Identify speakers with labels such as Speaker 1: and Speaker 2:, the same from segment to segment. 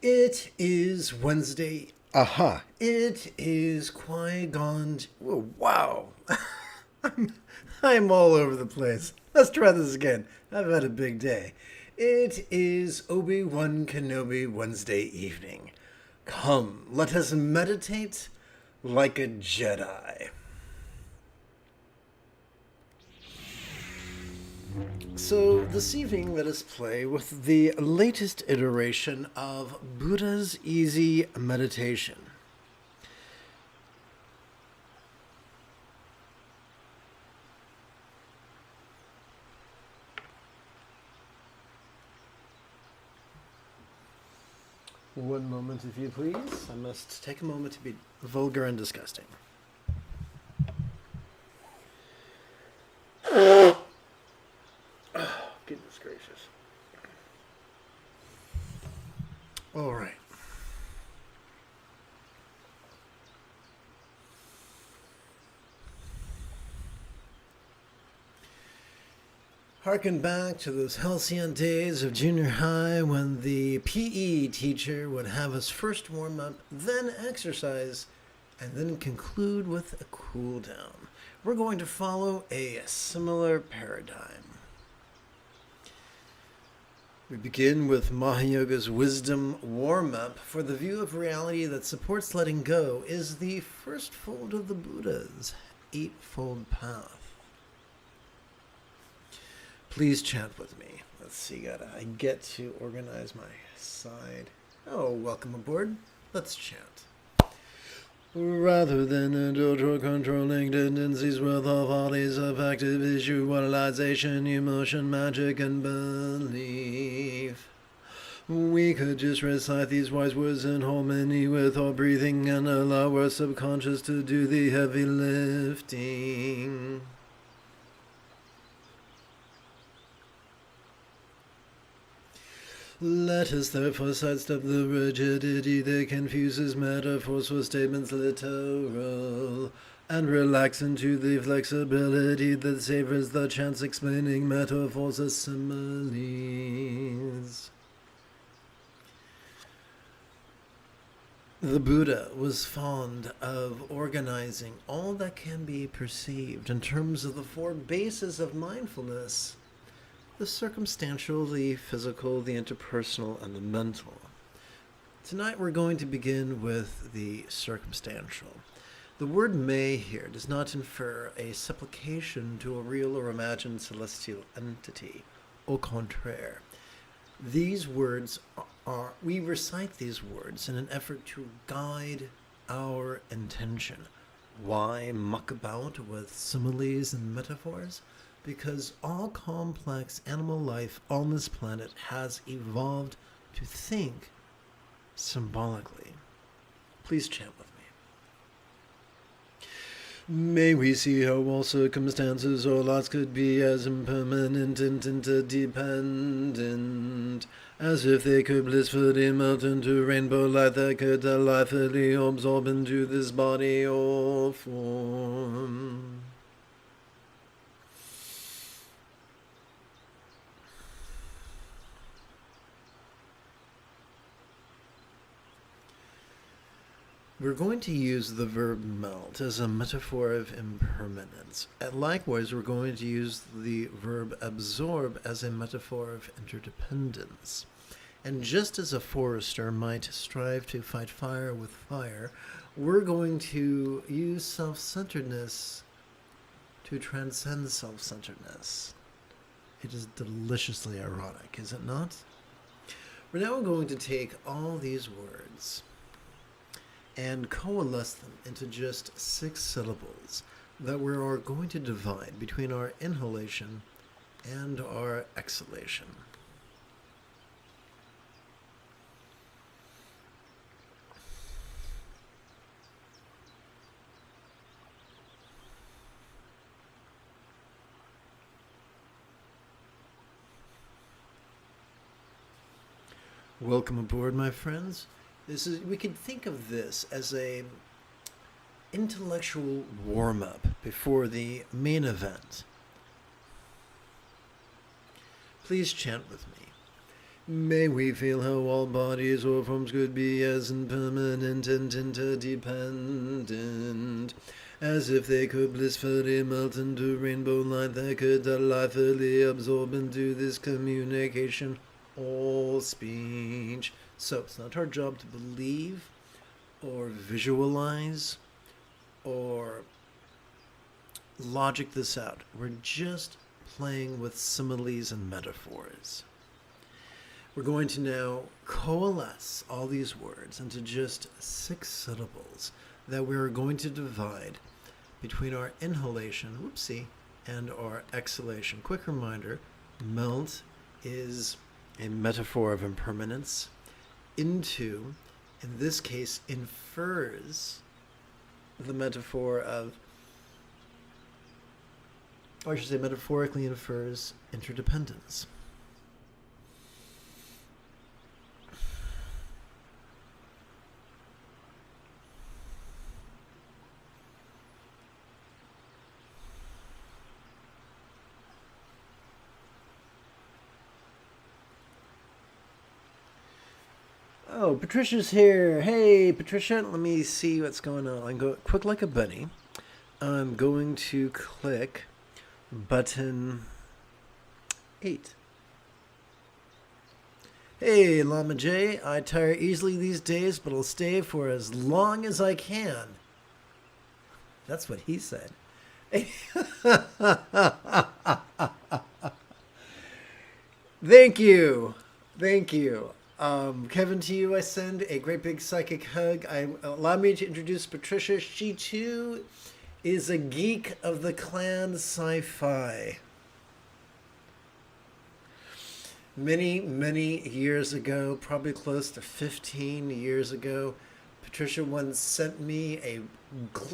Speaker 1: It is Wednesday. Aha. It is Qui-Gon. Oh, wow. I'm all over the place. Let's try this again. I've had a big day. It is Obi-Wan Kenobi Wednesday evening. Come, let us meditate like a Jedi. So this evening, let us play with the latest iteration of Buddha's Easy Meditation. One moment, if you please. I must take a moment to be vulgar and disgusting. Goodness gracious. All right. Harken back to those halcyon days of junior high when the PE teacher would have us first warm up, then exercise, and then conclude with a cool down. We're going to follow a similar paradigm. We begin with Mahayoga's wisdom warm-up for the view of reality that supports letting go is the first fold of the Buddha's eightfold path. Please chant with me. Let's see, I get to organize my side. Oh, welcome aboard. Let's chant. Rather than indulge or controlling tendencies with all bodies of active visualization, emotion, magic, and belief, we could just recite these wise words in harmony with our breathing and allow our subconscious to do the heavy lifting. Let us therefore sidestep the rigidity that confuses metaphors for statements literal, and relax into the flexibility that savors the chance explaining metaphors as similes. The Buddha was fond of organizing all that can be perceived in terms of the four bases of mindfulness: the circumstantial, the physical, the interpersonal, and the mental. Tonight we're going to begin with the circumstantial. The word may here does not infer a supplication to a real or imagined celestial entity. Au contraire. These words we recite these words in an effort to guide our intention. Why muck about with similes and metaphors? Because all complex animal life on this planet has evolved to think symbolically. Please chant with me. May we see how all circumstances or lots could be as impermanent and interdependent as if they could blissfully melt into rainbow light that could delightfully absorb into this body or form. We're going to use the verb melt as a metaphor of impermanence. And likewise, we're going to use the verb absorb as a metaphor of interdependence. And just as a forester might strive to fight fire with fire, we're going to use self-centeredness to transcend self-centeredness. It is deliciously ironic, is it not? We're now going to take all these words and coalesce them into just 6 syllables that we are going to divide between our inhalation and our exhalation. Welcome aboard, my friends. We could think of this as a intellectual warm-up before the main event. Please chant with me. May we feel how all bodies or forms could be as impermanent and interdependent, as if they could blissfully melt into rainbow light that could delightfully absorb into this communication all speech. So it's not our job to believe or visualize or logic this out. We're just playing with similes and metaphors. We're going to now coalesce all these words into just 6 syllables that we're going to divide between our inhalation, and our exhalation. Quick reminder, melt is a metaphor of impermanence. Into, in this case, infers the metaphor of, or I should say metaphorically infers interdependence. Oh, Patricia's here. Hey, Patricia, let me see what's going on. I'm going quick like a bunny. I'm going to click button 8. Hey, Lama J, I tire easily these days, but I'll stay for as long as I can. That's what he said. Thank you. Thank you. Kevin, to you I send a great big psychic hug. Allow me to introduce Patricia. She too is a geek of the clan sci-fi. Many, many years ago, probably close to 15 years ago, Patricia once sent me a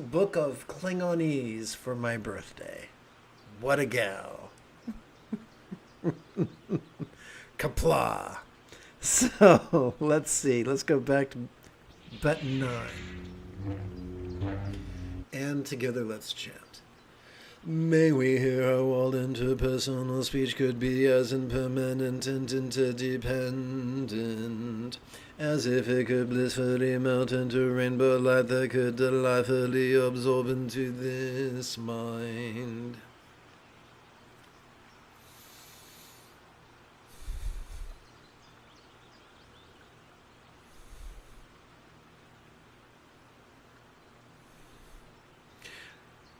Speaker 1: book of Klingonese for my birthday. What a gal. Kapla. So, let's see. Let's go back to button 9. And together let's chant. May we hear how all interpersonal speech could be as impermanent and interdependent, as if it could blissfully melt into rainbow light that could delightfully absorb into this mind.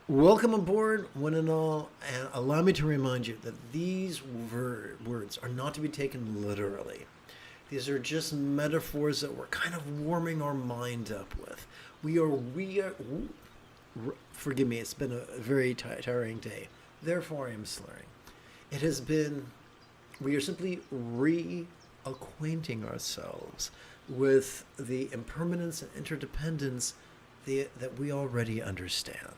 Speaker 1: Welcome aboard, one and all, and allow me to remind you that these words are not to be taken literally. These are just metaphors that we're kind of warming our mind up with. Forgive me, it's been a very tiring day. Therefore, I am slurring. We are simply reacquainting ourselves with the impermanence and interdependence that we already understand.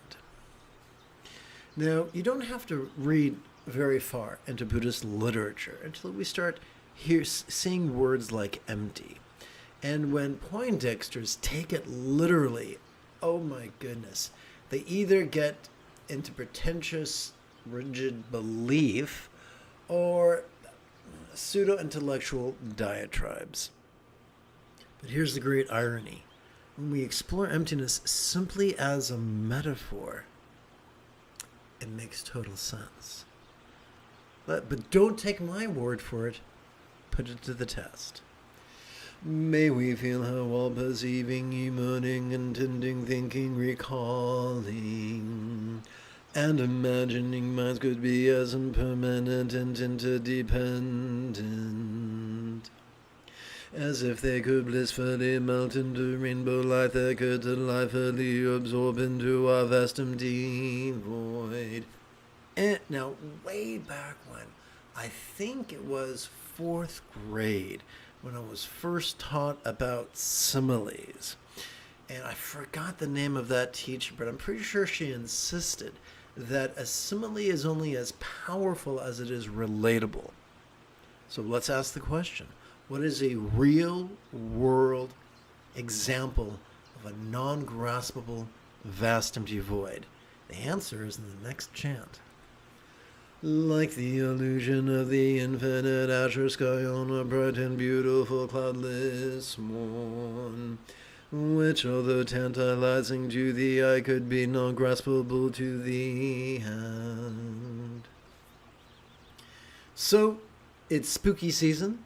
Speaker 1: Now, you don't have to read very far into Buddhist literature until we start seeing words like empty. And when Poindexters take it literally, oh my goodness, they either get into pretentious, rigid belief or pseudo-intellectual diatribes. But here's the great irony. When we explore emptiness simply as a metaphor, it makes total sense. But don't take my word for it. Put it to the test. May we feel how all perceiving, emoting, intending, thinking, recalling, and imagining minds could be as impermanent and interdependent, as if they could blissfully melt into rainbow light that could delightfully absorb into our vast empty void. And now, way back when, I think it was 4th grade, when I was first taught about similes. And I forgot the name of that teacher, but I'm pretty sure she insisted that a simile is only as powerful as it is relatable. So let's ask the question. What is a real-world example of a non-graspable, vast empty void? The answer is in the next chant. Like the illusion of the infinite azure sky on a bright and beautiful cloudless morn, which although tantalizing to the eye could be not graspable to the hand. So, it's spooky season.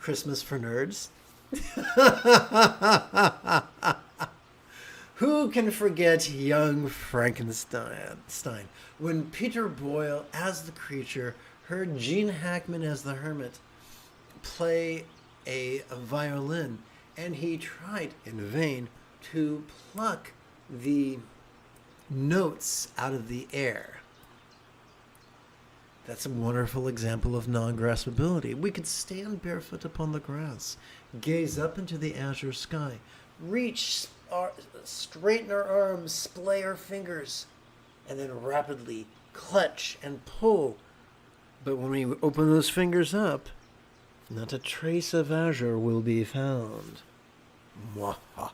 Speaker 1: Christmas for nerds. Who can forget young Frankenstein? When Peter Boyle as the creature heard Gene Hackman as the hermit play a violin, and he tried in vain to pluck the notes out of the air. That's a wonderful example of non-graspability. We could stand barefoot upon the grass, gaze up into the azure sky, straighten our arms, splay our fingers, and then rapidly clutch and pull. But when we open those fingers up, not a trace of azure will be found. Mwahaha.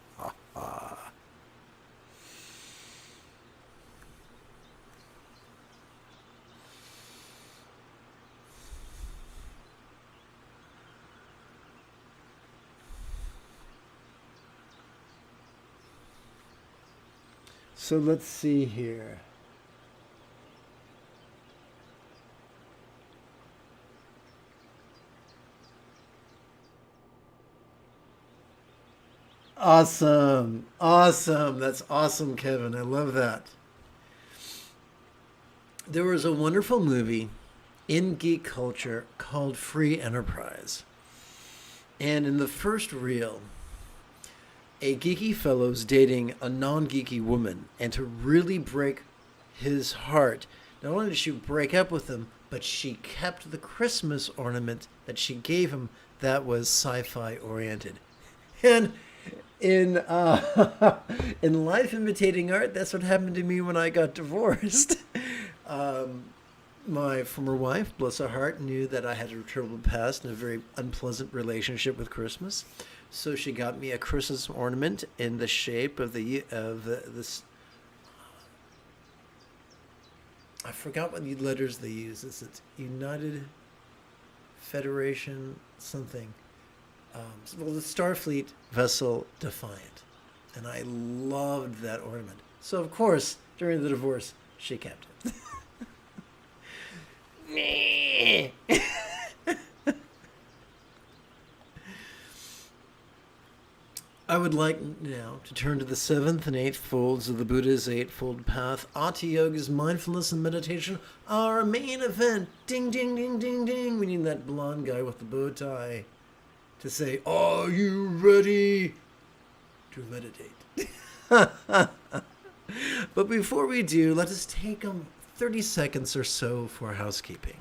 Speaker 1: So let's see here. Awesome. Awesome. That's awesome, Kevin. I love that. There was a wonderful movie in geek culture called Free Enterprise. And in the first reel, a geeky fellow's dating a non-geeky woman, and to really break his heart, not only did she break up with him, but she kept the Christmas ornament that she gave him that was sci-fi oriented. And in in life imitating art, that's what happened to me when I got divorced. My former wife, bless her heart, knew that I had a troubled past and a very unpleasant relationship with Christmas. So she got me a Christmas ornament in the shape of this. I forgot what letters they use. It's United Federation something. Well, the Starfleet vessel Defiant, and I loved that ornament. So of course, during the divorce, she kept it. I would like now to turn to the seventh and eighth folds of the Buddha's Eightfold Path. Ati Yoga's mindfulness and meditation, our main event. Ding, ding, ding, ding, ding. We need that blonde guy with the bow tie to say, "Are you ready to meditate?" But before we do, let us take 30 seconds or so for housekeeping.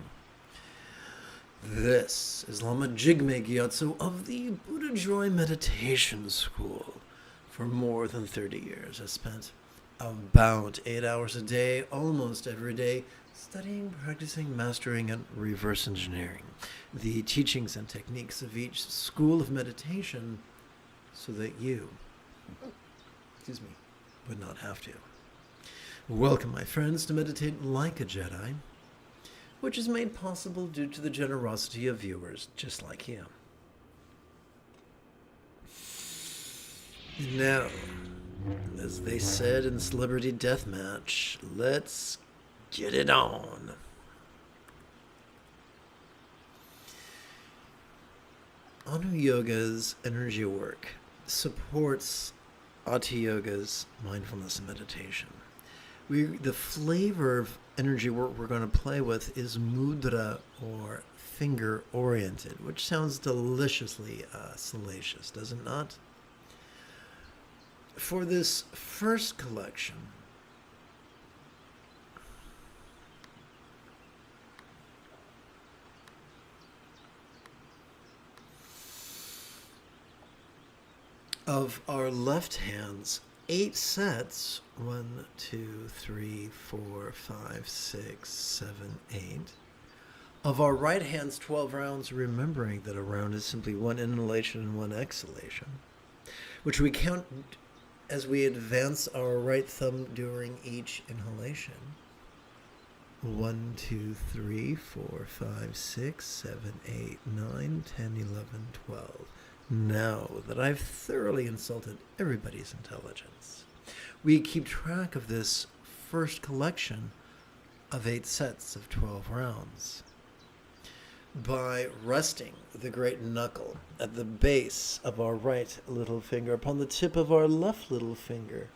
Speaker 1: This is Lama Jigme Gyatso of the Buddha Joy Meditation School. For more than 30 years, I spent about 8 hours a day, almost every day, studying, practicing, mastering, and reverse engineering the teachings and techniques of each school of meditation so that you, would not have to. Welcome, my friends, to Meditate Like a Jedi, which is made possible due to the generosity of viewers just like you. Now, as they said in Celebrity Deathmatch, let's get it on. Anu Yoga's energy work supports Ati Yoga's mindfulness and meditation. The flavor of energy work we're going to play with is mudra, or finger oriented, which sounds deliciously salacious, does it not? For this first collection, of our left hands, 8 sets, 1, 2, 3, 4, 5, 6, 7, 8. Of our right hands, 12 rounds, remembering that a round is simply one inhalation and one exhalation, which we count as we advance our right thumb during each inhalation. 1, 2, 3, 4, 5, 6, 7, 8, 9, 10, 11, 12. Now that I've thoroughly insulted everybody's intelligence, we keep track of this first collection of 8 sets of 12 rounds by resting the great knuckle at the base of our right little finger upon the tip of our left little finger,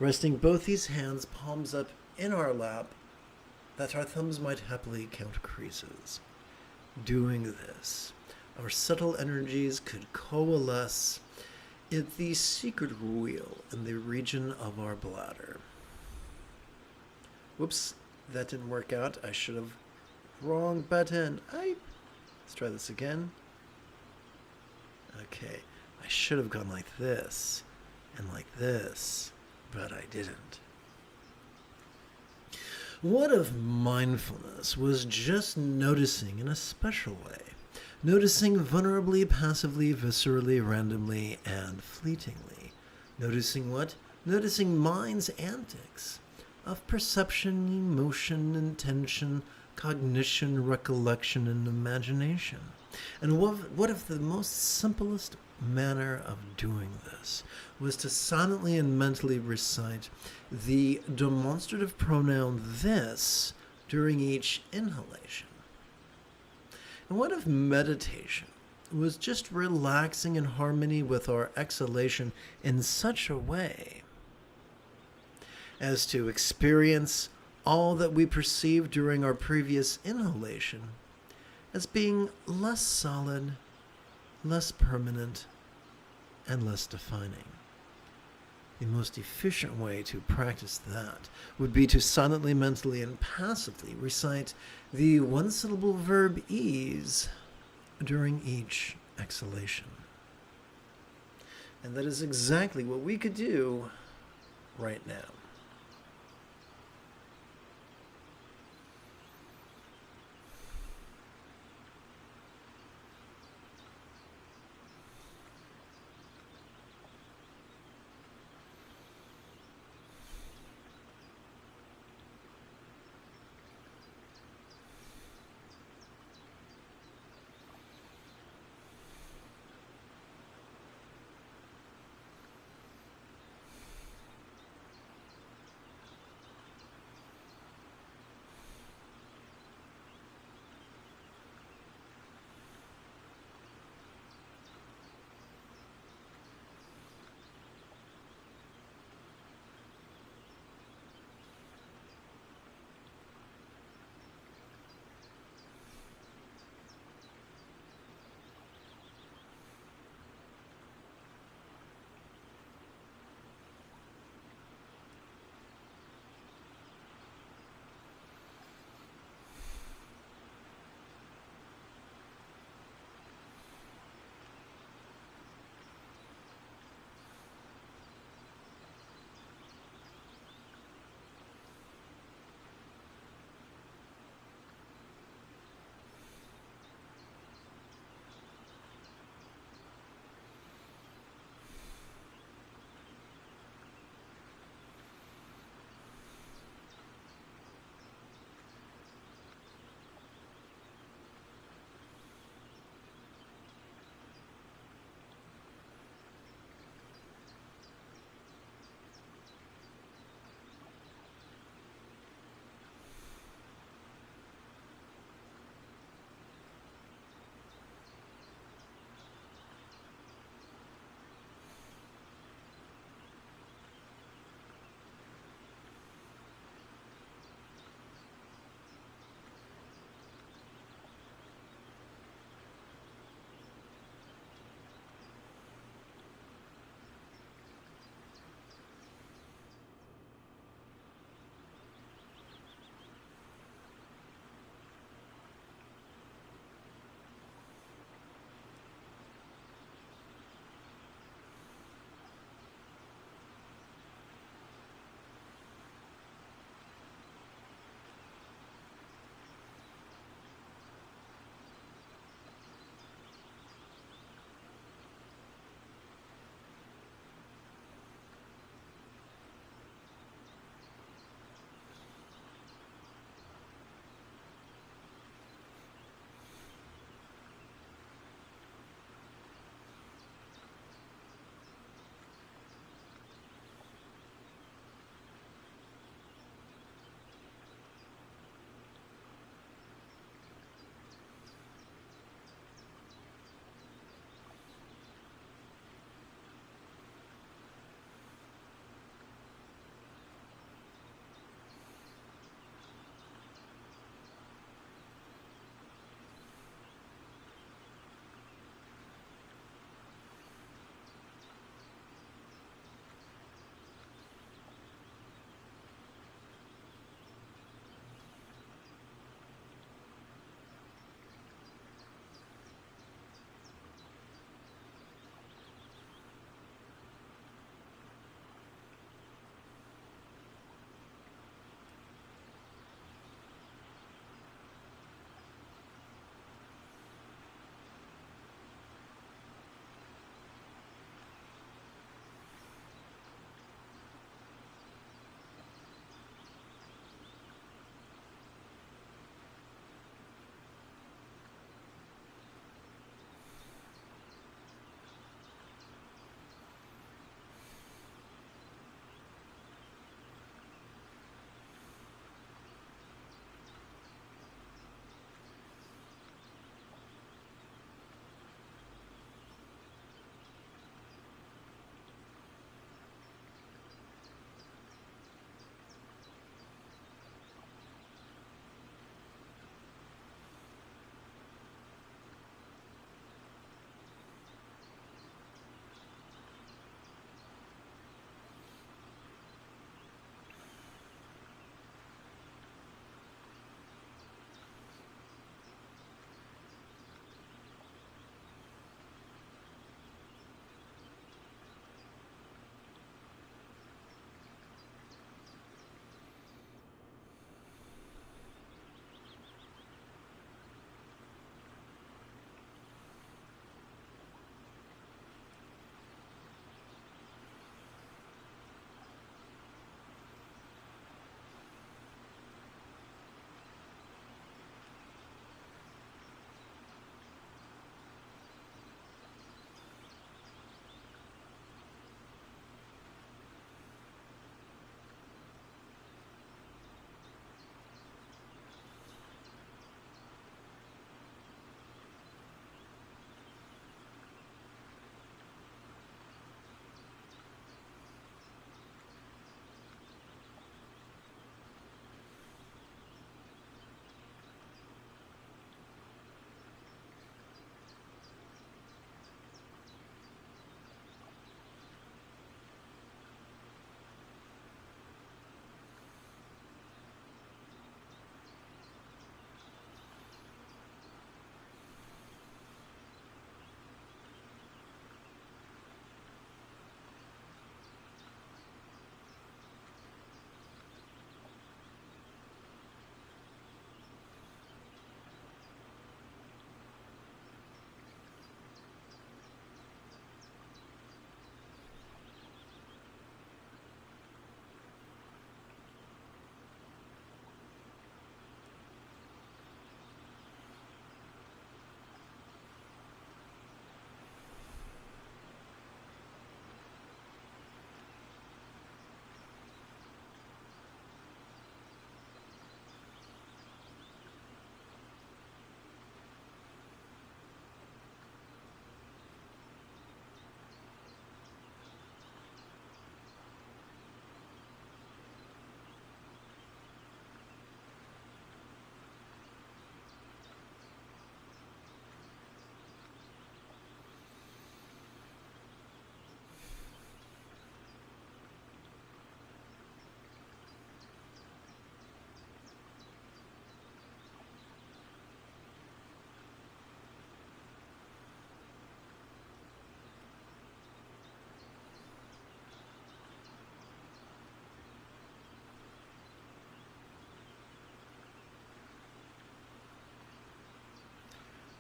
Speaker 1: resting both these hands palms up in our lap that our thumbs might happily count creases. Doing this, our subtle energies could coalesce at the secret wheel in the region of our bladder. Whoops, that didn't work out. I should have... Wrong button. Let's try this again. Okay, I should have gone like this and like this, but I didn't. What if mindfulness was just noticing in a special way? Noticing vulnerably, passively, viscerally, randomly, and fleetingly. Noticing what? Noticing mind's antics of perception, emotion, intention, cognition, recollection, and imagination. And what if the most simplest manner of doing this was to silently and mentally recite the demonstrative pronoun this during each inhalation? And what if meditation was just relaxing in harmony with our exhalation in such a way as to experience all that we perceived during our previous inhalation as being less solid, less permanent, and less defining? The most efficient way to practice that would be to silently, mentally, and passively recite the one-syllable verb ease during each exhalation. And that is exactly what we could do right now.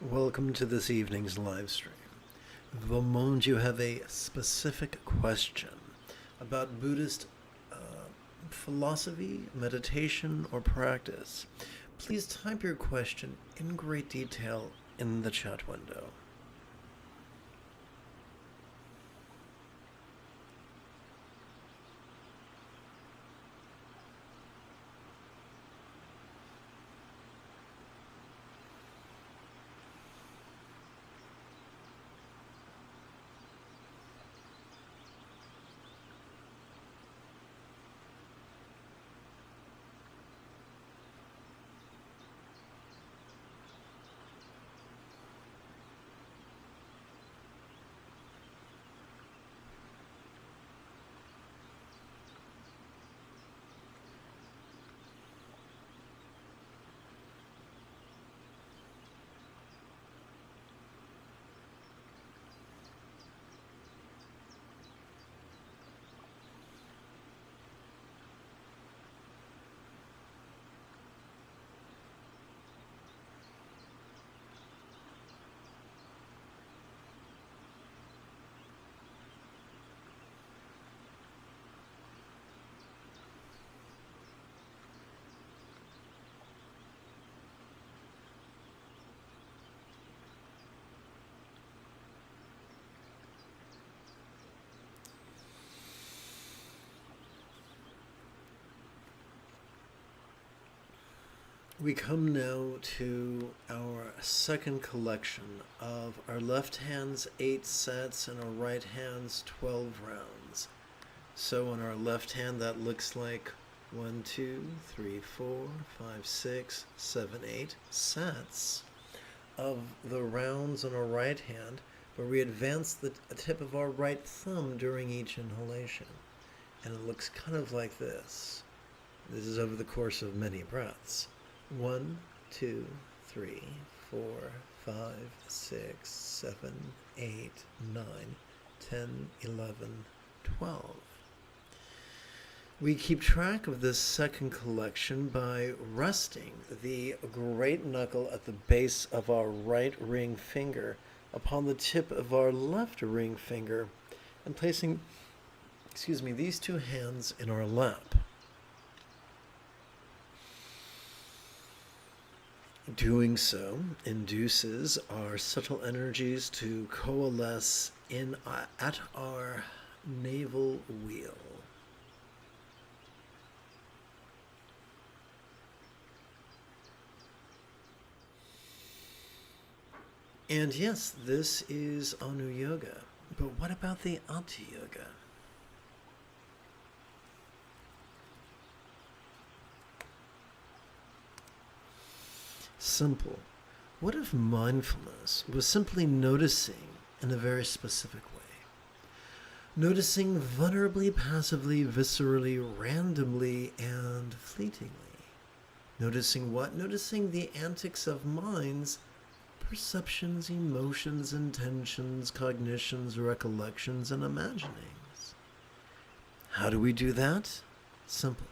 Speaker 1: Welcome to this evening's live stream. The moment you have a specific question about Buddhist philosophy, meditation, or practice, please type your question in great detail in the chat window. We come now to our second collection of our left hand's 8 sets and our right hand's 12 rounds. So on our left hand, that looks like 1, 2, 3, 4, 5, 6, 7, 8 sets of the rounds on our right hand, where we advance the tip of our right thumb during each inhalation. And it looks kind of like this. This is over the course of many breaths. 1, 2, 3, 4, 5, 6, 7, 8, 9, 10, 11, 12. We keep track of this second collection by resting the great knuckle at the base of our right ring finger upon the tip of our left ring finger and placing, these two hands in our lap. Doing so induces our subtle energies to coalesce at our navel wheel. And yes, this is Anu Yoga, but what about the Ati Yoga? Simple. What if mindfulness was simply noticing in a very specific way? Noticing vulnerably, passively, viscerally, randomly, and fleetingly. Noticing what? Noticing the antics of minds, perceptions, emotions, intentions, cognitions, recollections, and imaginings. How do we do that? Simple.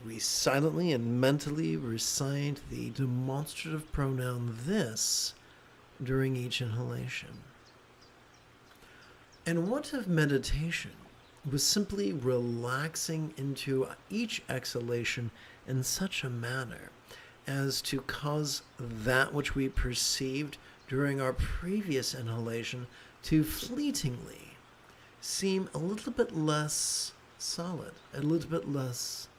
Speaker 1: We silently and mentally recite the demonstrative pronoun this during each inhalation. And what if meditation was simply relaxing into each exhalation in such a manner as to cause that which we perceived during our previous inhalation to fleetingly seem a little bit less solid, a little bit less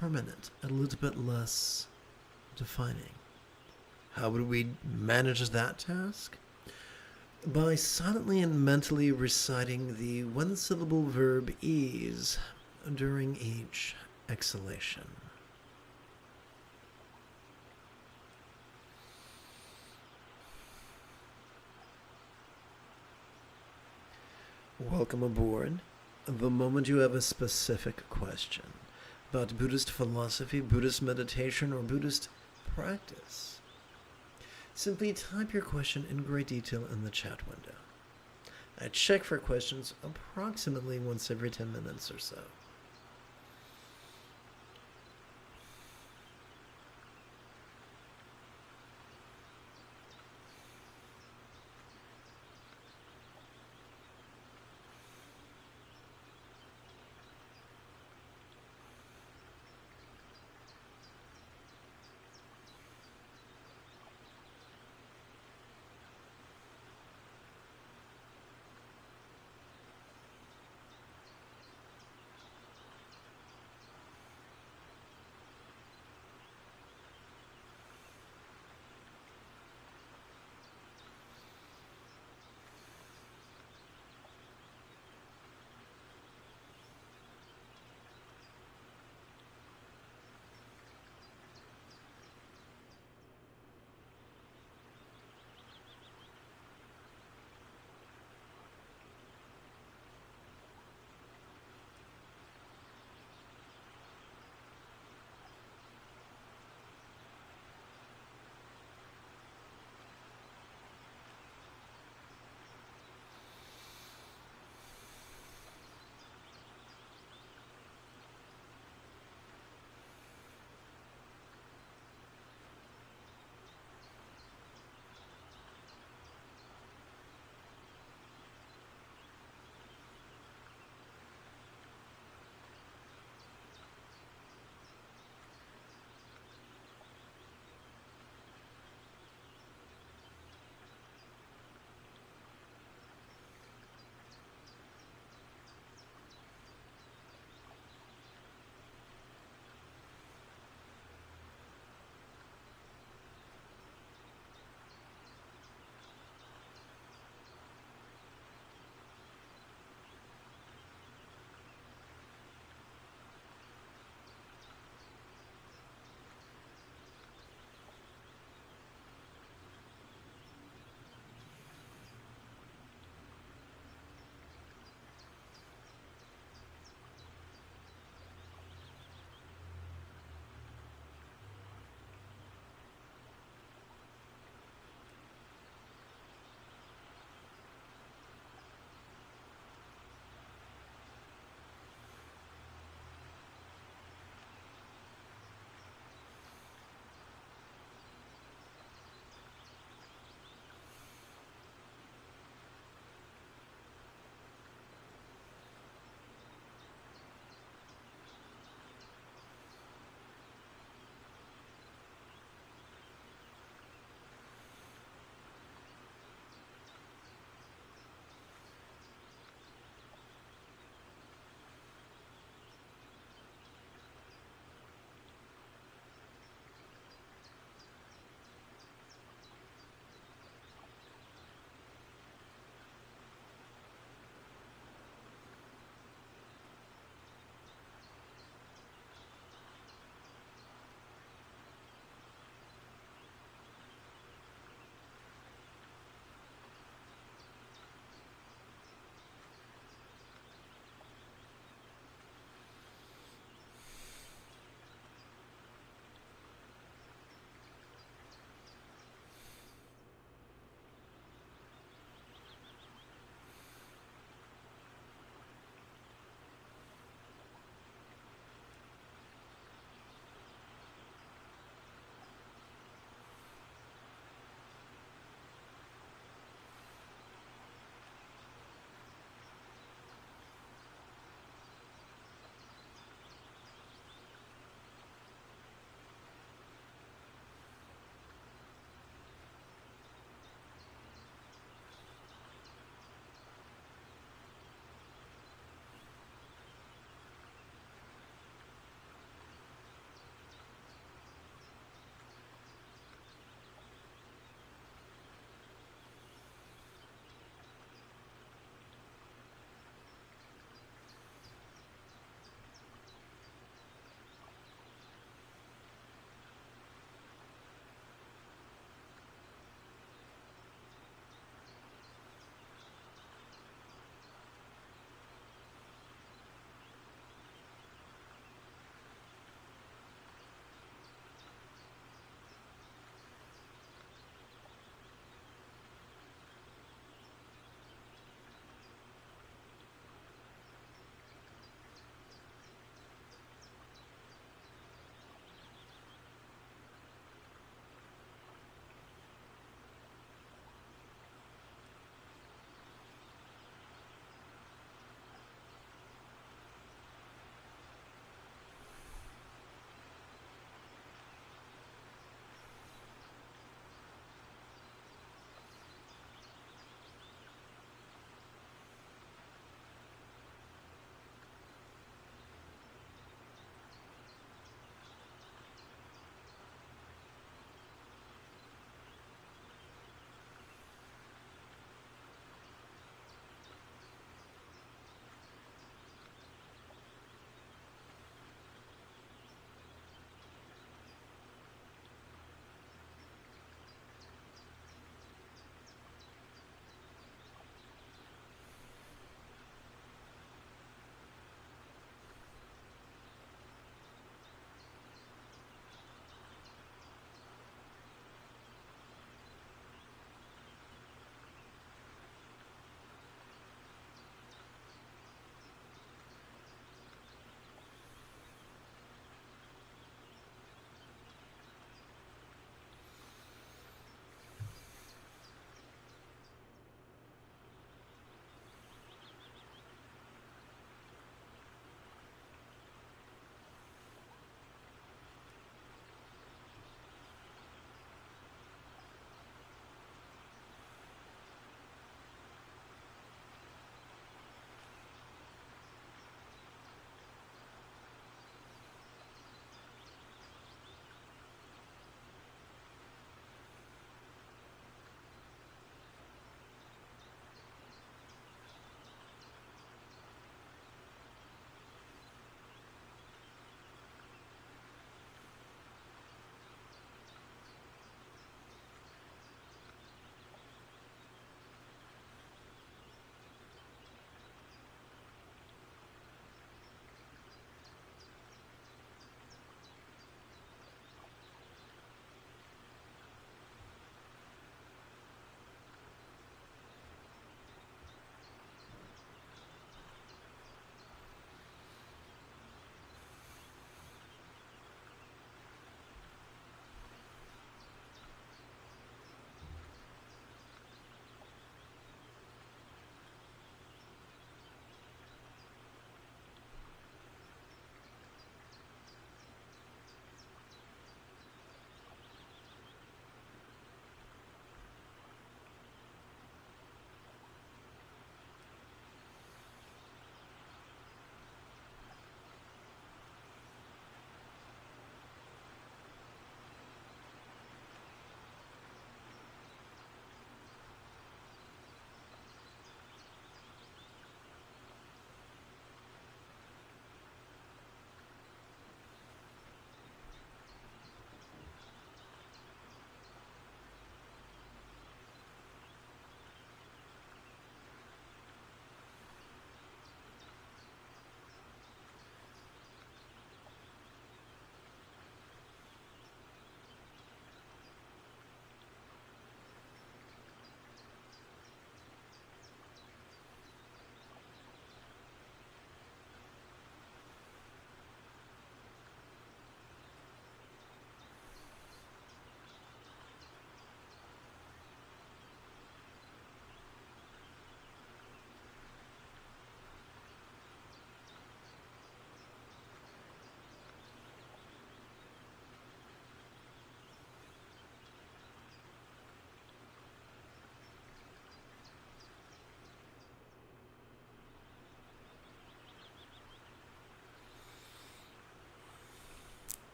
Speaker 1: permanent, a little bit less defining? How would we manage that task? By silently and mentally reciting the one-syllable verb ease during each exhalation. Welcome aboard. The moment you have a specific question about Buddhist philosophy, Buddhist meditation, or Buddhist practice, simply type your question in great detail in the chat window. I check for questions approximately once every 10 minutes or so.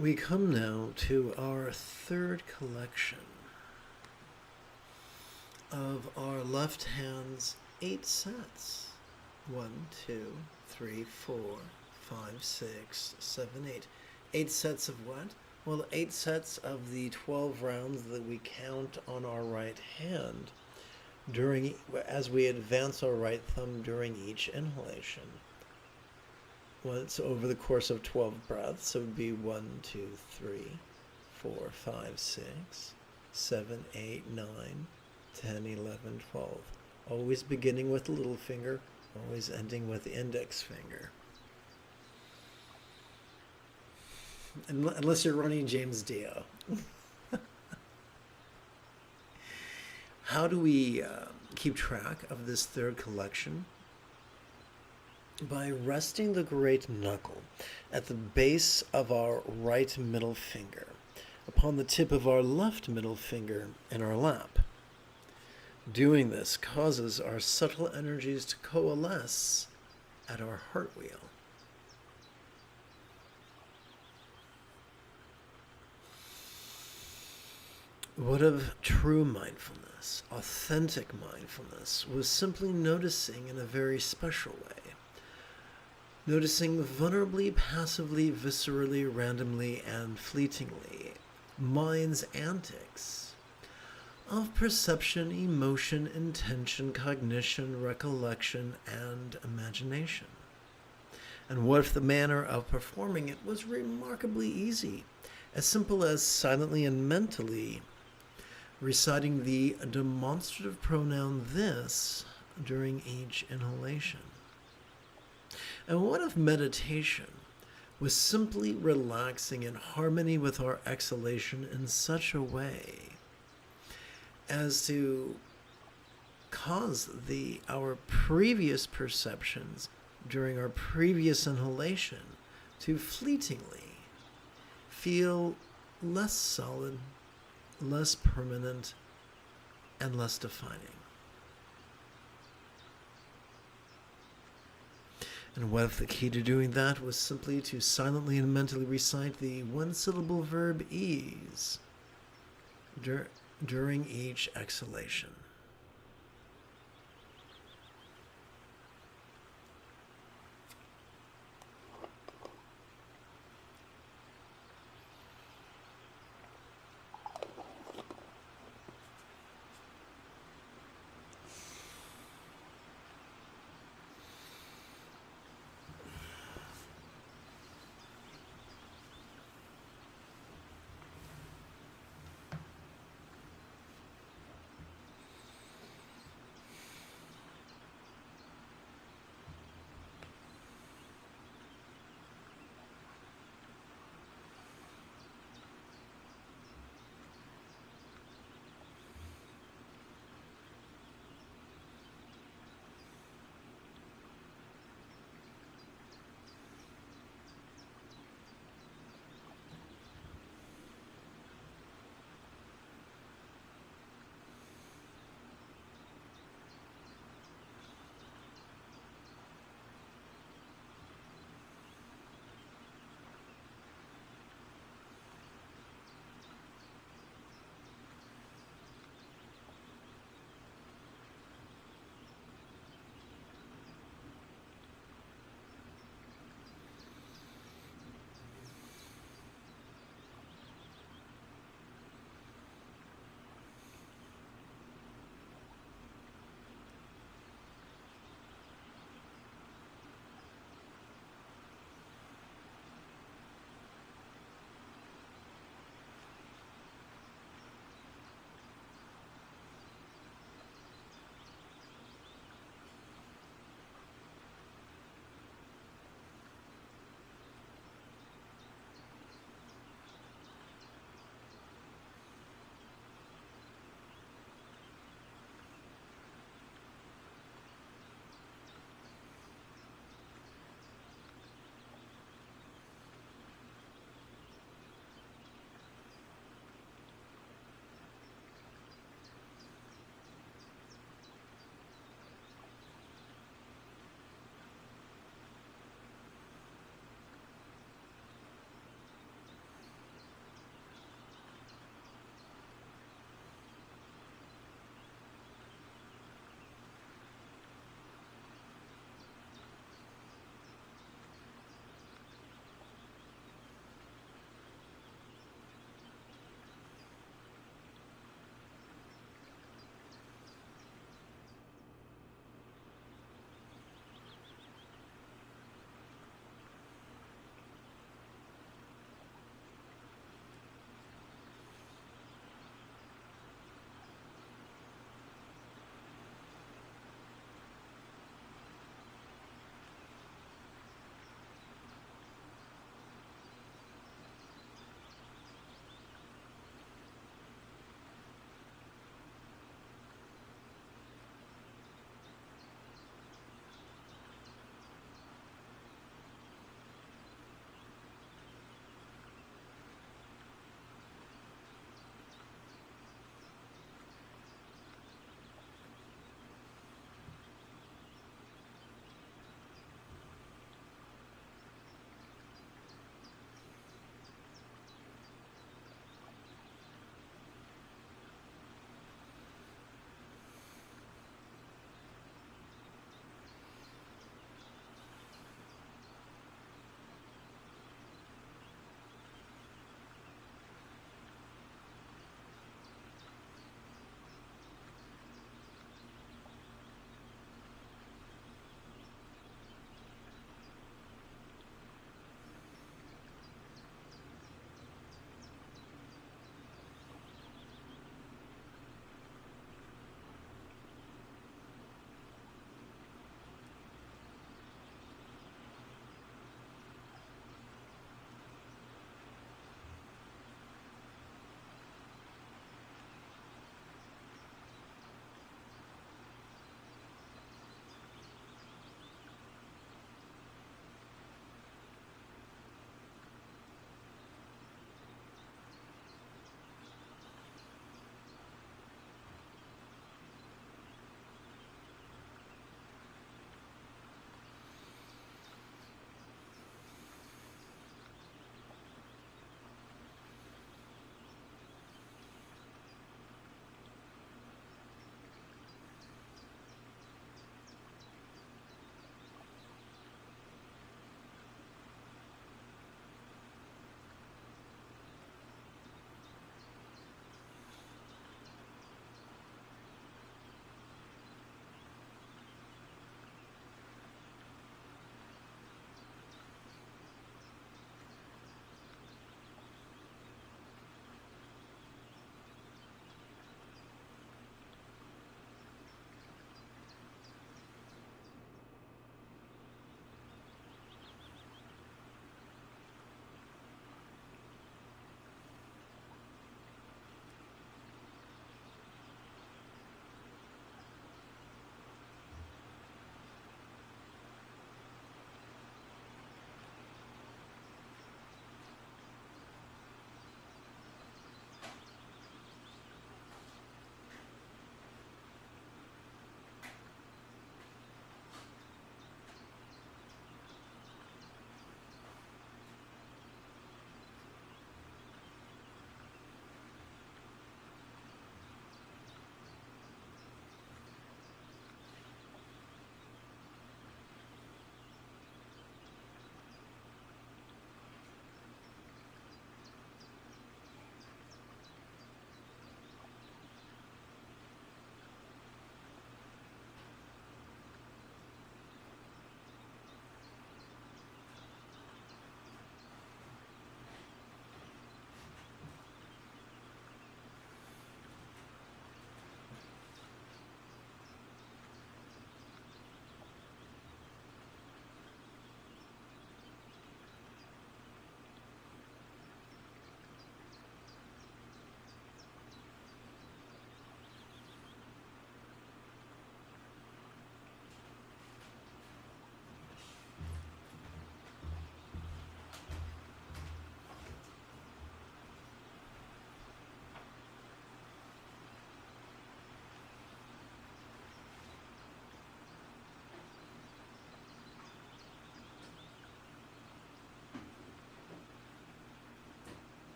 Speaker 1: We come now to our third collection of our left hand's 8 sets. 1, 2, 3, 4, 5, 6, 7, 8. 8 sets of what? Well, 8 sets of the 12 rounds that we count on our right hand as we advance our right thumb during each inhalation. Once over the course of 12 breaths, it would be 1, 2, 3, 4, 5, 6, 7, 8, 9, 10, 11, 12. Always beginning with the little finger, always ending with the index finger. Unless you're running James Dio. How do we keep track of this third collection? By resting the great knuckle at the base of our right middle finger, upon the tip of our left middle finger in our lap. Doing this causes our subtle energies to coalesce at our heart wheel. What of true mindfulness, authentic mindfulness, was simply noticing in a very special way. Noticing vulnerably, passively, viscerally, randomly, and fleetingly mind's antics of perception, emotion, intention, cognition, recollection, and imagination. And what if the manner of performing it was remarkably easy, as simple as silently and mentally reciting the demonstrative pronoun this during each inhalation? And what if meditation was simply relaxing in harmony with our exhalation in such a way as to cause our previous perceptions during our previous inhalation to fleetingly feel less solid, less permanent, and less defining? And what if the key to doing that was simply to silently and mentally recite the one-syllable verb ease during each exhalation?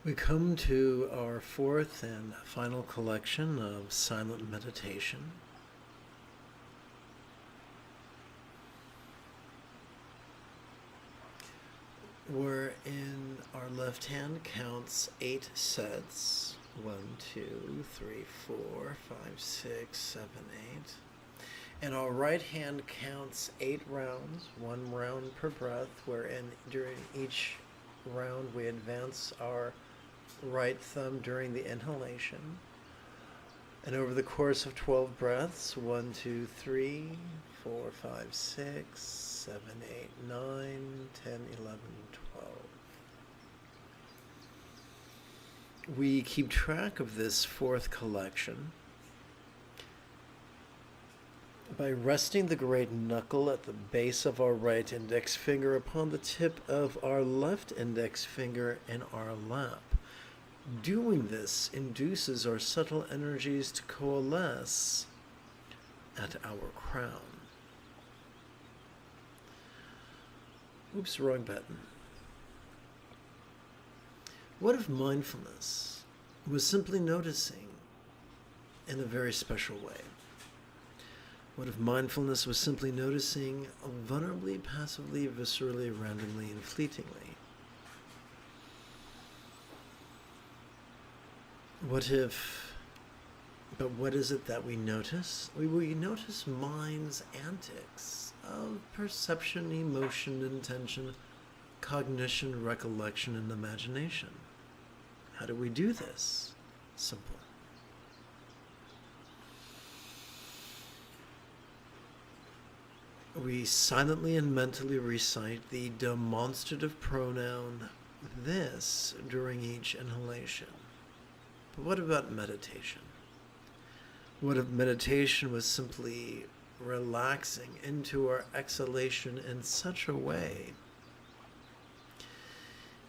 Speaker 1: We come to our fourth and final collection of silent meditation. We're in our left hand counts 8 sets. 1, 2, 3, 4, 5, 6, 7, 8. And our right hand counts 8 rounds, 1 round per breath, wherein during each round we advance our right thumb during the inhalation. And over the course of 12 breaths, 1, 2, 3, 4, 5, 6, 7, 8, 9, 10, 11, 12. We keep track of this fourth collection by resting the great knuckle at the base of our right index finger upon the tip of our left index finger in our lap. Doing this induces our subtle energies to coalesce at our crown. Oops, wrong button. What if mindfulness was simply noticing in a very special way? What if mindfulness was simply noticing vulnerably, passively, viscerally, randomly, and fleetingly? What is it that we notice? We notice mind's antics of perception, emotion, intention, cognition, recollection, and imagination. How do we do this? Simple. We silently and mentally recite the demonstrative pronoun this during each inhalation. But what about meditation? What if meditation was simply relaxing into our exhalation in such a way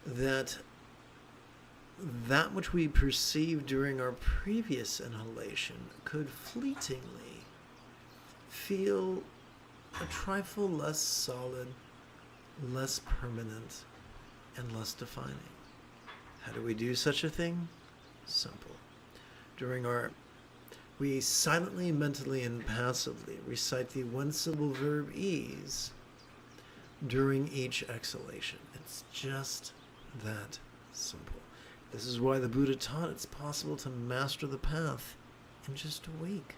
Speaker 1: that that which we perceived during our previous inhalation could fleetingly feel a trifle less solid, less permanent, and less defining? How do we do such a thing? Simple. We silently, mentally, and passively recite the one-syllable verb ease during each exhalation. It's just that simple. This is why the Buddha taught it's possible to master the path in just a week.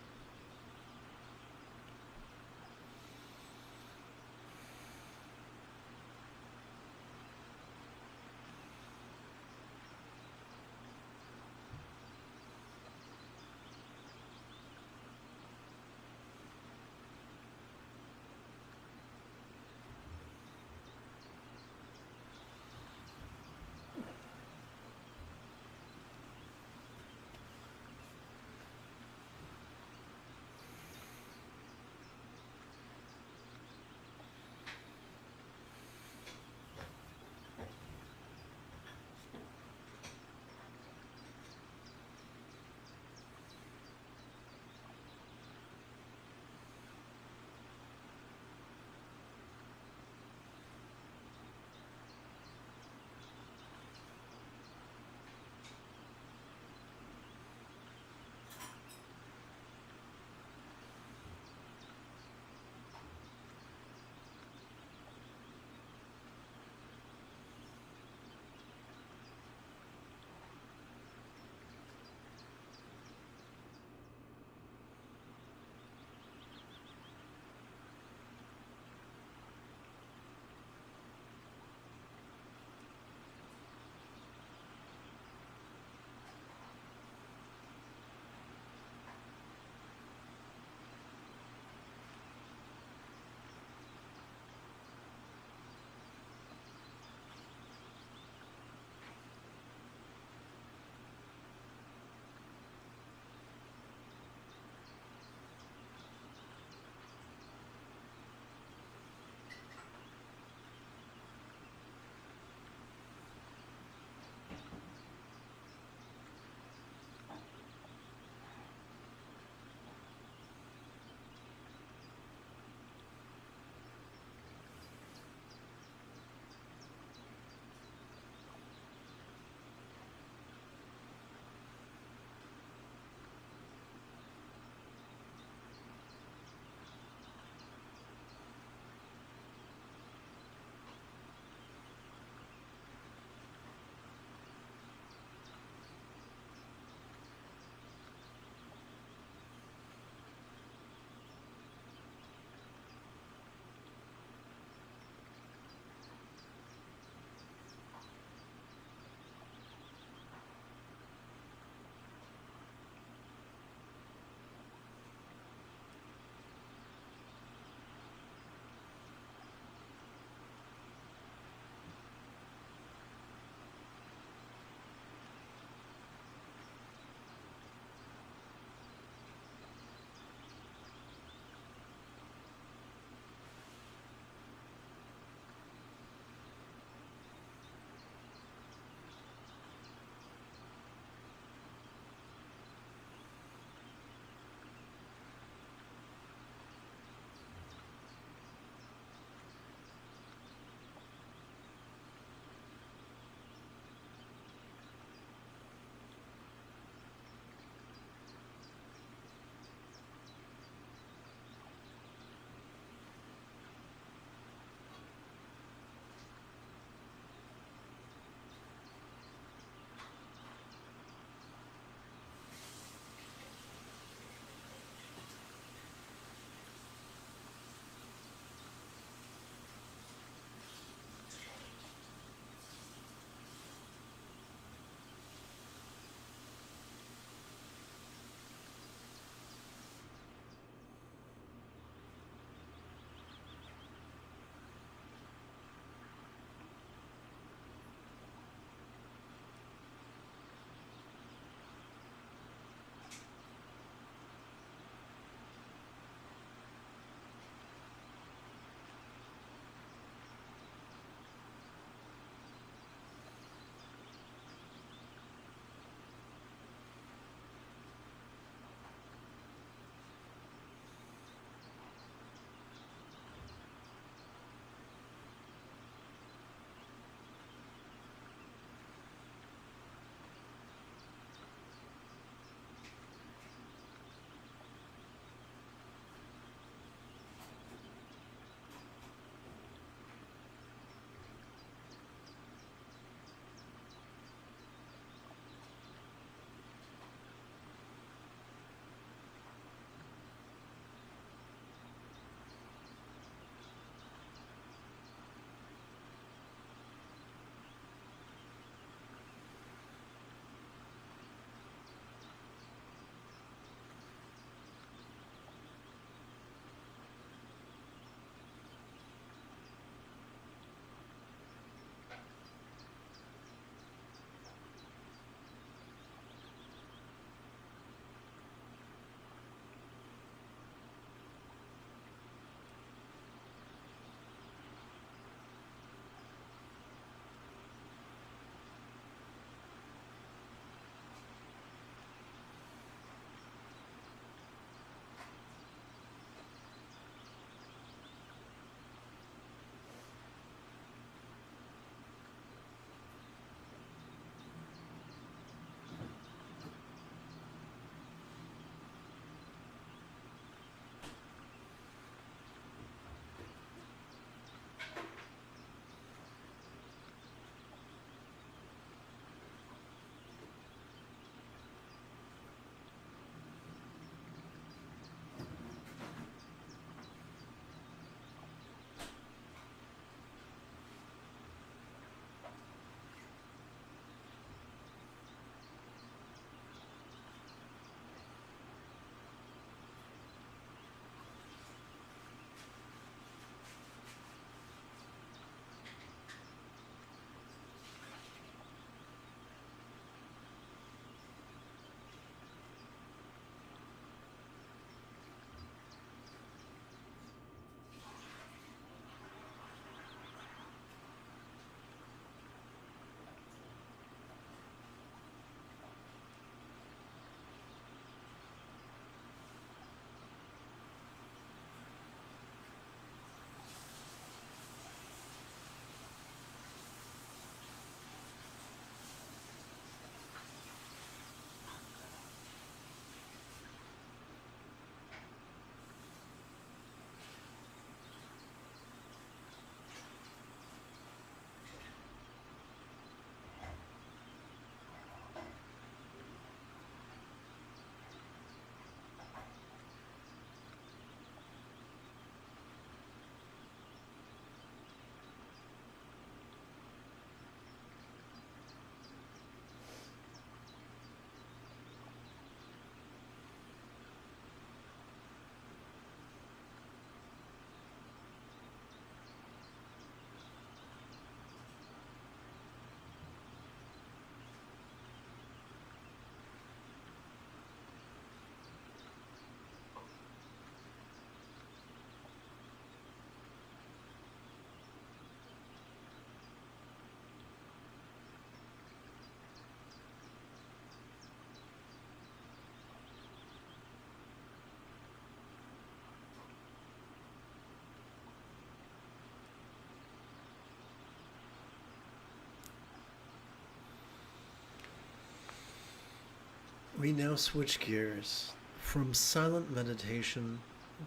Speaker 1: We now switch gears from silent meditation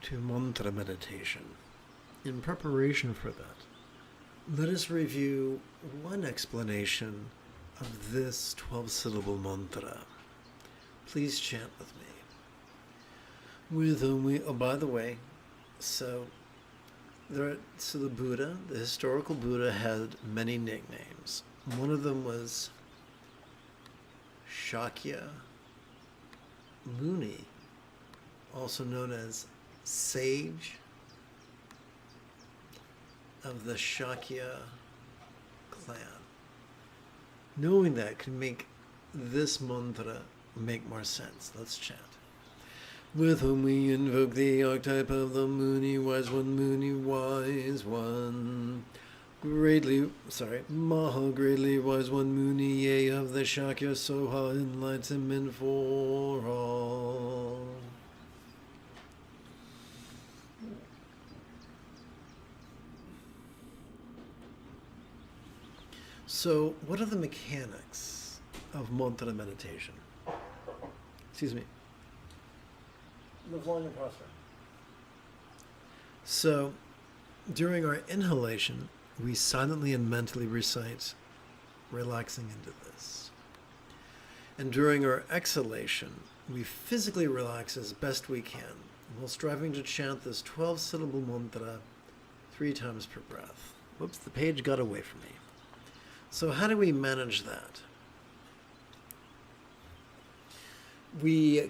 Speaker 1: to mantra meditation. In preparation for that, let us review one explanation of this 12-syllable mantra. Please chant with me. With whom we, oh, by the way, so the Buddha, the historical Buddha, had many nicknames. One of them was Shakya Muni, also known as Sage of the Shakya clan. Knowing that can make this mantra make more sense. Let's chant. With whom we invoke the archetype of the Muni, wise one. Maha greatly wise one Muni, yea, of the Shakya Soha, enlightenment for all. So, what are the mechanics of mantra meditation? Excuse me. Live long and prosper. So, during our inhalation, we silently and mentally recite, relaxing into this. And during our exhalation, we physically relax as best we can, while striving to chant this 12-syllable mantra 3 times per breath. Whoops, the page got away from me. So how do we manage that? We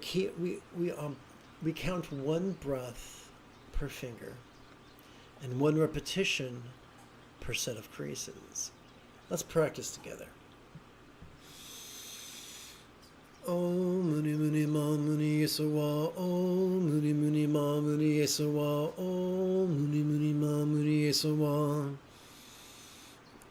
Speaker 1: count 1 breath per finger and 1 repetition per set of creases. Let's practice together. Om Muni Muni Ma Muni Yesawa, Om Muni Muni Ma Muni Yesawa, Om Muni Muni Ma Muni Yesawa,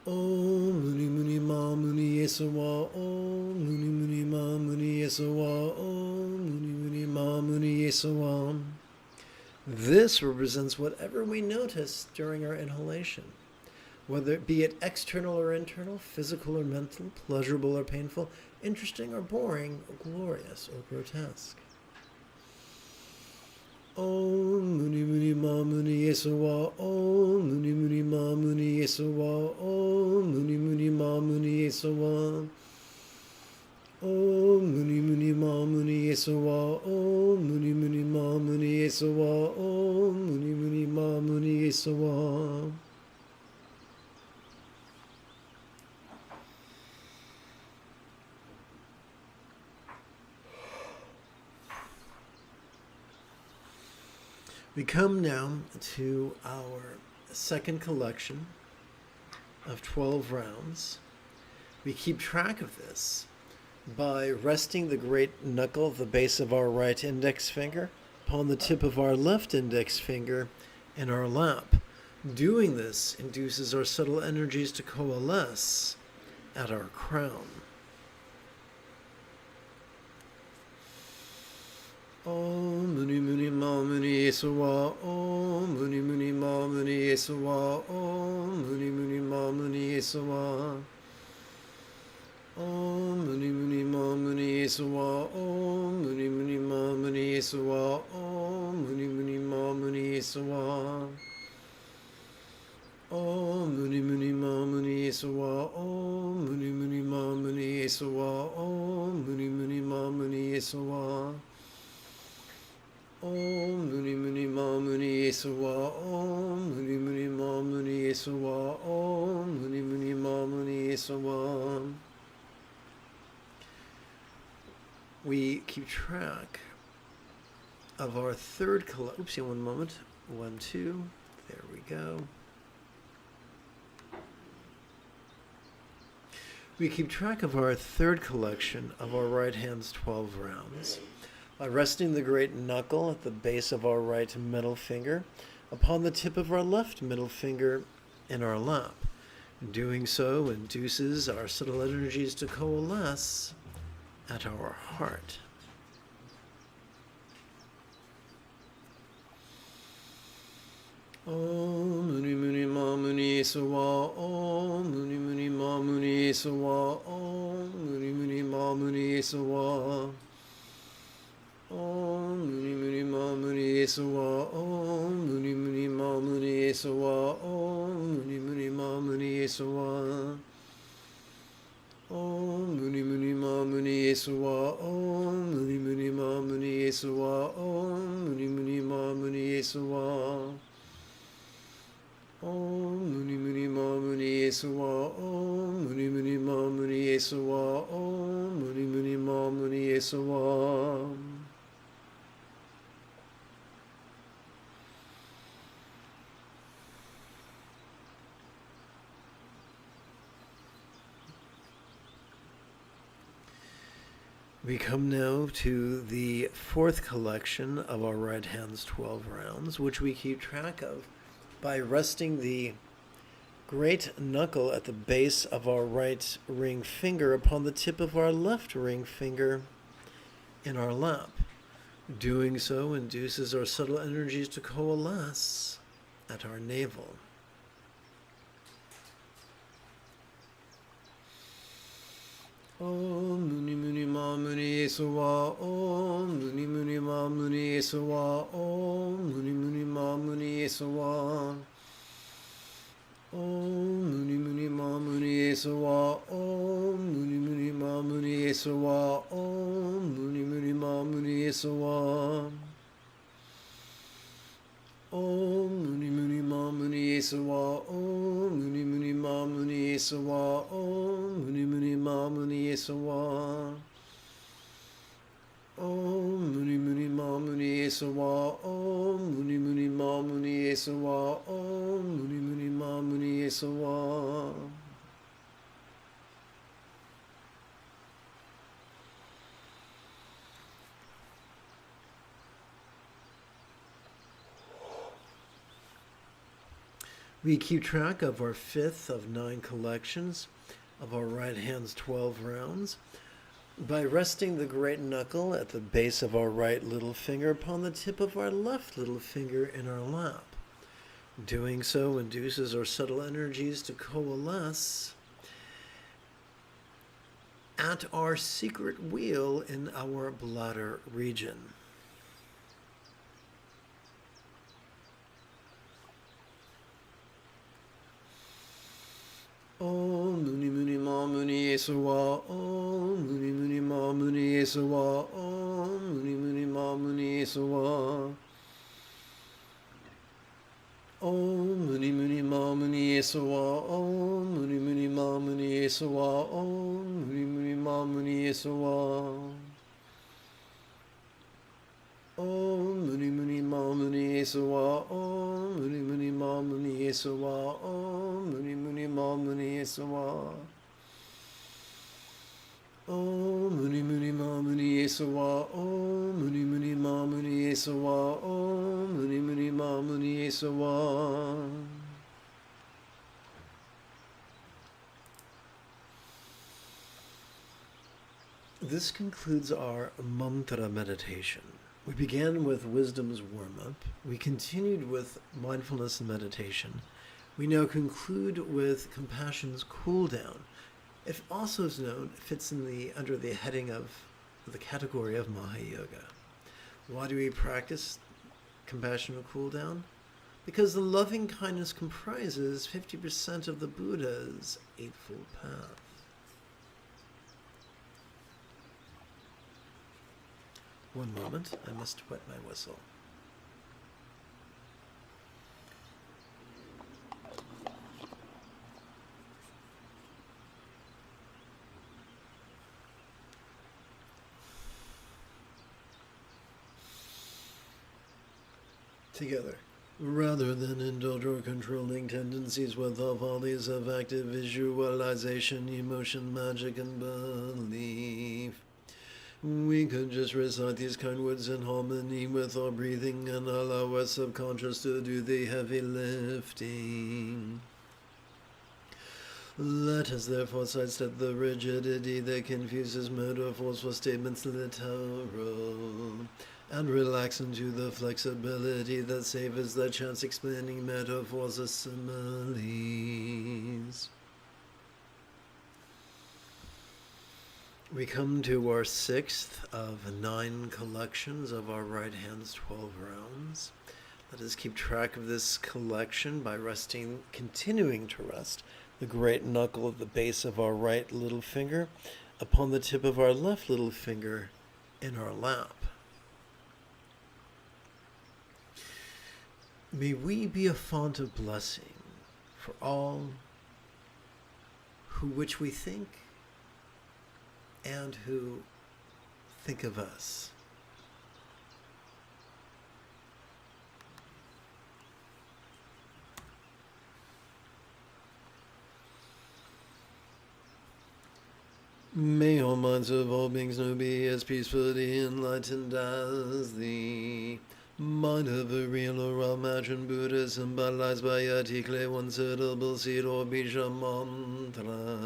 Speaker 1: Om Muni Muni Ma Muni Yesawa, Om Muni Muni Ma Muni Yesawa, Om Muni Muni Ma Muni Yesawa. This represents whatever we notice during our inhalation, whether it be external or internal, physical or mental, pleasurable or painful, interesting or boring, glorious or grotesque. Om Muni Muni Ma Muni Yesawa, Om Muni Muni Ma Muni Yesawa, Om Muni Muni Ma Muni Yesawa, Om Muni Muni Ma Muni Yesawa, Om Muni Muni Ma Muni Yesawa, Om Muni Muni Ma Muni Yesawa. We come now to our second collection of 12 rounds. We keep track of this by resting the great knuckle of the base of our right index finger upon the tip of our left index finger in our lap. Doing this induces our subtle energies to coalesce at our crown. Om Muni Muni Ma Muni Yesawa, Om Muni Muni Ma Muni Yesawa, Om Muni Muni Ma Muni Yesawa, Om Muni Muni Ma Muni Yesawa, Om Muni Muni Ma Muni Yesawa, Om Muni Muni Ma Muni Yesawa, Om Muni Muni Ma Muni Yesawa, Om Muni Muni Ma Muni Yesawa, Om Muni Muni Ma Muni Yesawa, Om Muni Muni Ma Muni Yesawa, Om Muni Muni Ma Muni Yesawa, Om Muni Muni Ma Muni Yesawa. We keep track of our third collection. Oopsie, one moment. 1, 2. There we go. We keep track of our third collection of our right hand's 12 rounds by resting the great knuckle at the base of our right middle finger upon the tip of our left middle finger in our lap. Doing so induces our subtle energies to coalesce at our heart. Om Muni Muni Ma Muni Yesawa, Om Muni Muni Ma Muni Yesawa, Om Muni Muni Ma Muni Yesawa, Om Muni Muni Ma Muni Esawa. Om Muni Muni Ma Muni Esawa. Om Muni Muni Ma Muni Esawa. Om Muni Muni Ma Muni Esawa. Om Muni Muni Ma Muni Esawa. Om Muni Muni Ma Muni Esawa. Om Muni Muni Ma Muni Esawa. Om Muni Muni Ma Muni Esawa. Om Muni Muni Ma Muni Esawa. We come now to the fourth collection of our right hand's 12 rounds, which we keep track of by resting the great knuckle at the base of our right ring finger upon the tip of our left ring finger in our lap. Doing so induces our subtle energies to coalesce at our navel. Om Muni Muni Ma Muni Esawa. Om Muni Muni Ma Muni Esawa. Om Muni Muni Ma Muni Esawa. Om Muni Muni Ma Muni Esawa. Om Muni Muni Ma Muni Esawa. Om Muni Muni Ma Muni Esawa. Om Muni Muni Ma Muni Esawa. Om Muni Muni Ma Muni Esawa. Om Muni Muni Ma Muni Esawa. Om Muni Muni Ma Muni Esawa. Om Muni Muni Ma Muni Esawa. Om Muni Muni Ma Muni Esawa. We keep track of our fifth of 9 collections of our right hand's 12 rounds by resting the great knuckle at the base of our right little finger upon the tip of our left little finger in our lap. Doing so induces our subtle energies to coalesce at our secret wheel in our bladder region. Om Muni Muni Ma Muni Esawa. Om Muni Muni Ma Muni Esawa. Om Muni Muni Ma Muni Esawa. Om Muni Muni Ma Muni Esawa. Om Muni Muni Ma Muni Esawa. Om Muni Muni Ma Muni Esawa. Om Muni Muni Ma Muni Esawa. Om Muni Muni Ma Muni Esawa. Om Muni Muni Ma Muni Esawa. Om Muni Muni Ma Muni Esawa. Om Muni Muni Ma Muni Esawa. Om Muni Muni Ma Muni Esawa. This concludes our mantra meditation. We began with wisdom's warm-up. We continued with mindfulness and meditation. We now conclude with compassion's cool-down. It also is known, fits in under the heading of the category of Mahayoga. Why do we practice compassion and cool-down? Because the loving kindness comprises 50% of the Buddha's Eightfold Path. One moment, I must wet my whistle. Together. Rather than indulge our controlling tendencies with the follies of active visualization, emotion, magic, and belief, we could just recite these kind words in harmony with our breathing and allow our subconscious to do the heavy lifting. Let us therefore sidestep the rigidity that confuses metaphors for statements literal, and relax into the flexibility that savors the chance explaining metaphors as similes. We come to our 6th of 9 collections of our right hand's 12 rounds. Let us keep track of this collection by continuing to rest the great knuckle at the base of our right little finger upon the tip of our left little finger in our lap. May we be a font of blessing for all which we think and who think of us. May all minds of all beings now be as peacefully enlightened as the mind of a real or imagined Buddha symbolized by a tikle, one syllable seed or bija mantra.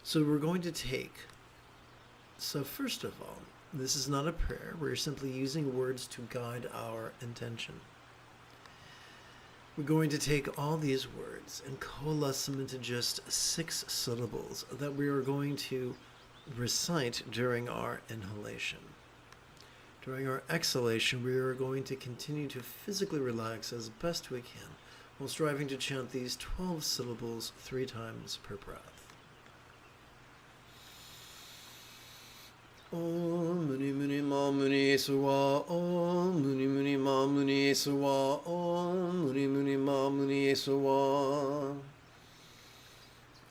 Speaker 1: So we're going to first of all, this is not a prayer. We're simply using words to guide our intention. We're going to take all these words and coalesce them into just 6 syllables that we are going to recite during our inhalation. During our exhalation, we are going to continue to physically relax as best we can while striving to chant these 12 syllables 3 times per breath. Om Muni Muni Ma Muni Suwa Om Muni Muni Ma Muni Suwa Om Muni Muni Ma Muni Suwa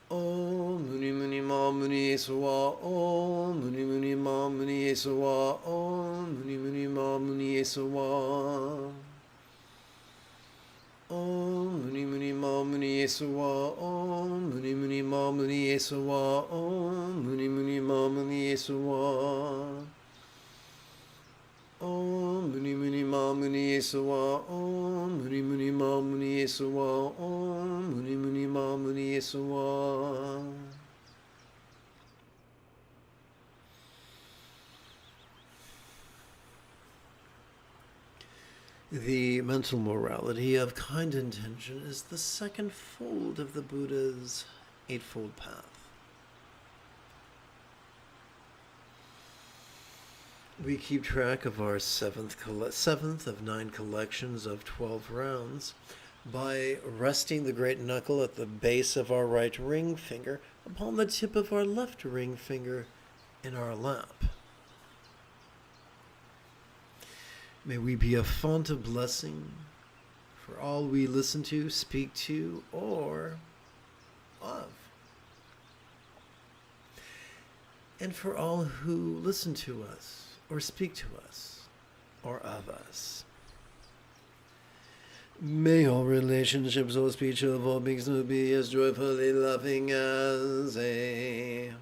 Speaker 1: Om Muni Muni Ma Muni Suwa Om Muni Muni Ma Muni Suwa Om Muni Muni Ma Muni Suwa Om Muni Muni Ma Muni Suwa Om Muni Muni Ma Muni Suwa Om Muni Muni Ma Muni Suwa Om Muni Muni Ma Muni Suwa Om Muni Muni Ma Muni Suwa Om Muni Muni Ma Muni Suwa. The mental morality of kind intention is the second fold of the Buddha's Eightfold Path. We keep track of our seventh of 9 collections of 12 rounds by resting the great knuckle at the base of our right ring finger upon the tip of our left ring finger in our lap. May we be a font of blessing for all we listen to, speak to, or of. And for all who listen to us, or speak to us, or of us. May all relationships, all speech of all beings now be as joyfully loving as a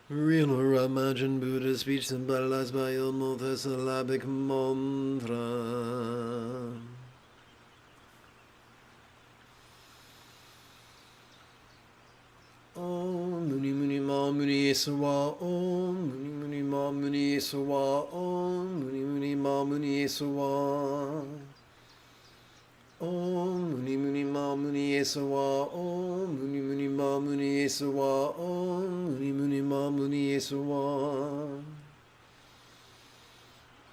Speaker 1: real or imagined Buddha speech symbolized by a multisyllabic mantra. Om Muni Muni Ma Muni Suwa Om Muni Muni Ma Muni Suwa Om Muni Muni Ma Muni Suwa Om Muni Muni Ma Muni Suwa Om Muni Muni Ma Muni Suwa Om Muni Muni Ma Muni Suwa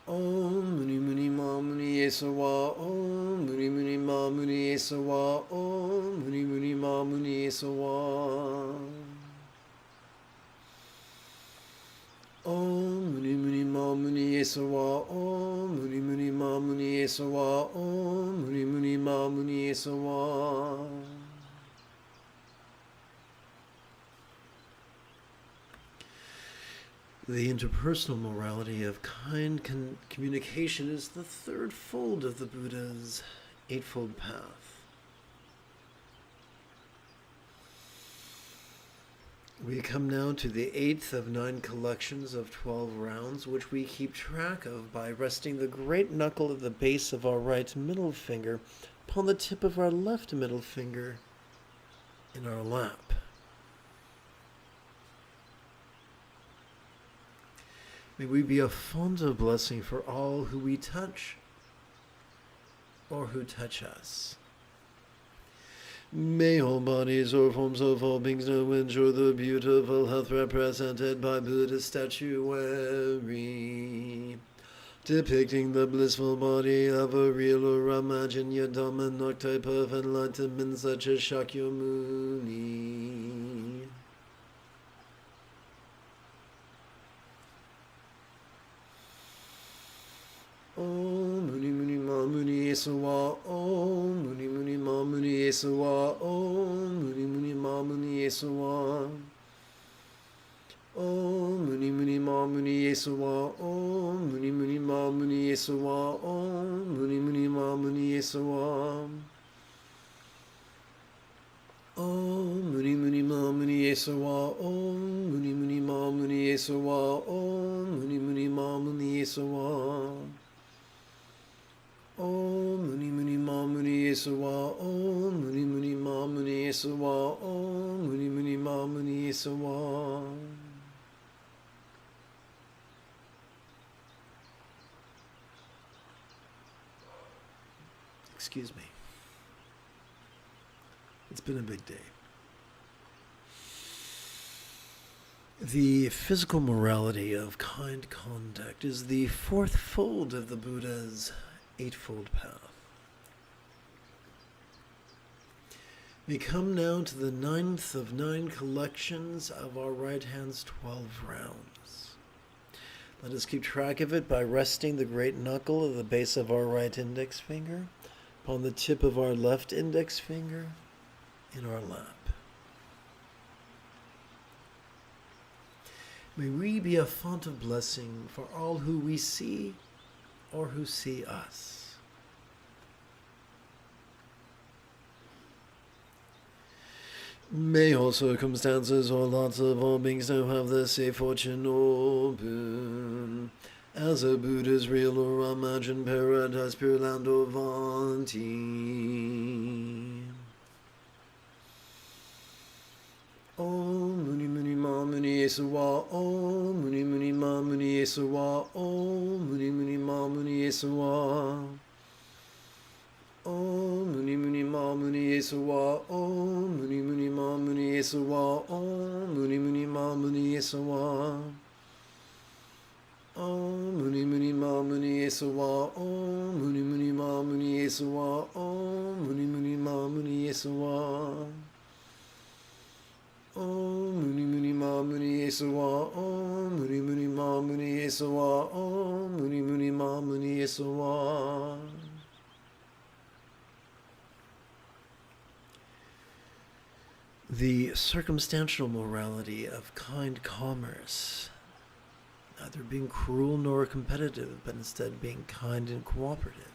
Speaker 1: Om Muni Muni Ma Muni Suwa Om Muni Muni Ma Muni Suwa Om Muni Muni Ma Muni Suwa Om Muni Muni Ma Muni Suwa Om Muni Muni Ma Muni Suwa Om Muni Muni Ma Muni Suwa. The interpersonal morality of kind communication is the third fold of the Buddha's Eightfold Path. We come now to the 8th of 9 collections of 12 rounds, which we keep track of by resting the great knuckle at the base of our right middle finger upon the tip of our left middle finger in our lap. May we be a font of blessing for all who we touch or who touch us. May all bodies or forms of all beings know and ensure the beautiful health represented by Buddha statuary, depicting the blissful body of a real or imagined yet dominant archetype of enlightenment such as Shakyamuni. Om Muni Muni Ma Muni Esawa, Om Muni Muni Ma Muni Esawa, Om Muni Muni Ma Muni Esawa, Om Muni Muni Ma Muni Esawa, Om Muni Muni Ma Muni Esawa, Om Muni Muni Ma Muni Esawa, Om Muni Muni Ma Muni Esawa, Om Muni Muni Ma Muni Esawa, Om Muni Muni Ma Muni Esawa, Om Muni Muni Ma Muni Esawa, Om Muni Muni Ma Muni Esawa, Om Muni Muni Ma Muni Esawa. Excuse me. It's been a big day. The physical morality of kind conduct is the fourth fold of the Buddha's Eightfold Path. We come now to the 9th of 9 collections of our right hand's 12 rounds. Let us keep track of it by resting the great knuckle of the base of our right index finger upon the tip of our left index finger in our lap. May we be a font of blessing for all who we see or who see us. May all circumstances or lots of all beings now have the safe fortune or boon, as a Buddha's real or imagined paradise, pure land or Vanti. Om Muni Muni Ma Muni Esawa, Om Muni Muni Ma Muni Esawa, Om Muni Muni Ma Muni Esawa, Om Muni Muni Ma Muni Esawa, Om Muni Muni Ma Muni Esawa, Om Muni Muni Ma Muni Esawa, Om Muni Muni Ma Muni Esawa, Om Muni Muni Ma Muni Esawa, Om Muni Muni Ma Muni Esawa, Om Muni Muni Ma Muni Esawa, Om Muni Muni Ma Muni Esawa, Om Muni Muni Ma Muni Esawa. The circumstantial morality of kind commerce, neither being cruel nor competitive, but instead being kind and cooperative,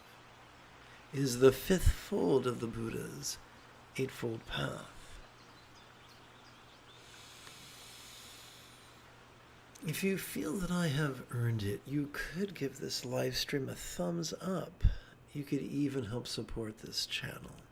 Speaker 1: is the 5th fold of the Buddha's Eightfold Path. If you feel that I have earned it, you could give this live stream a thumbs up. You could even help support this channel.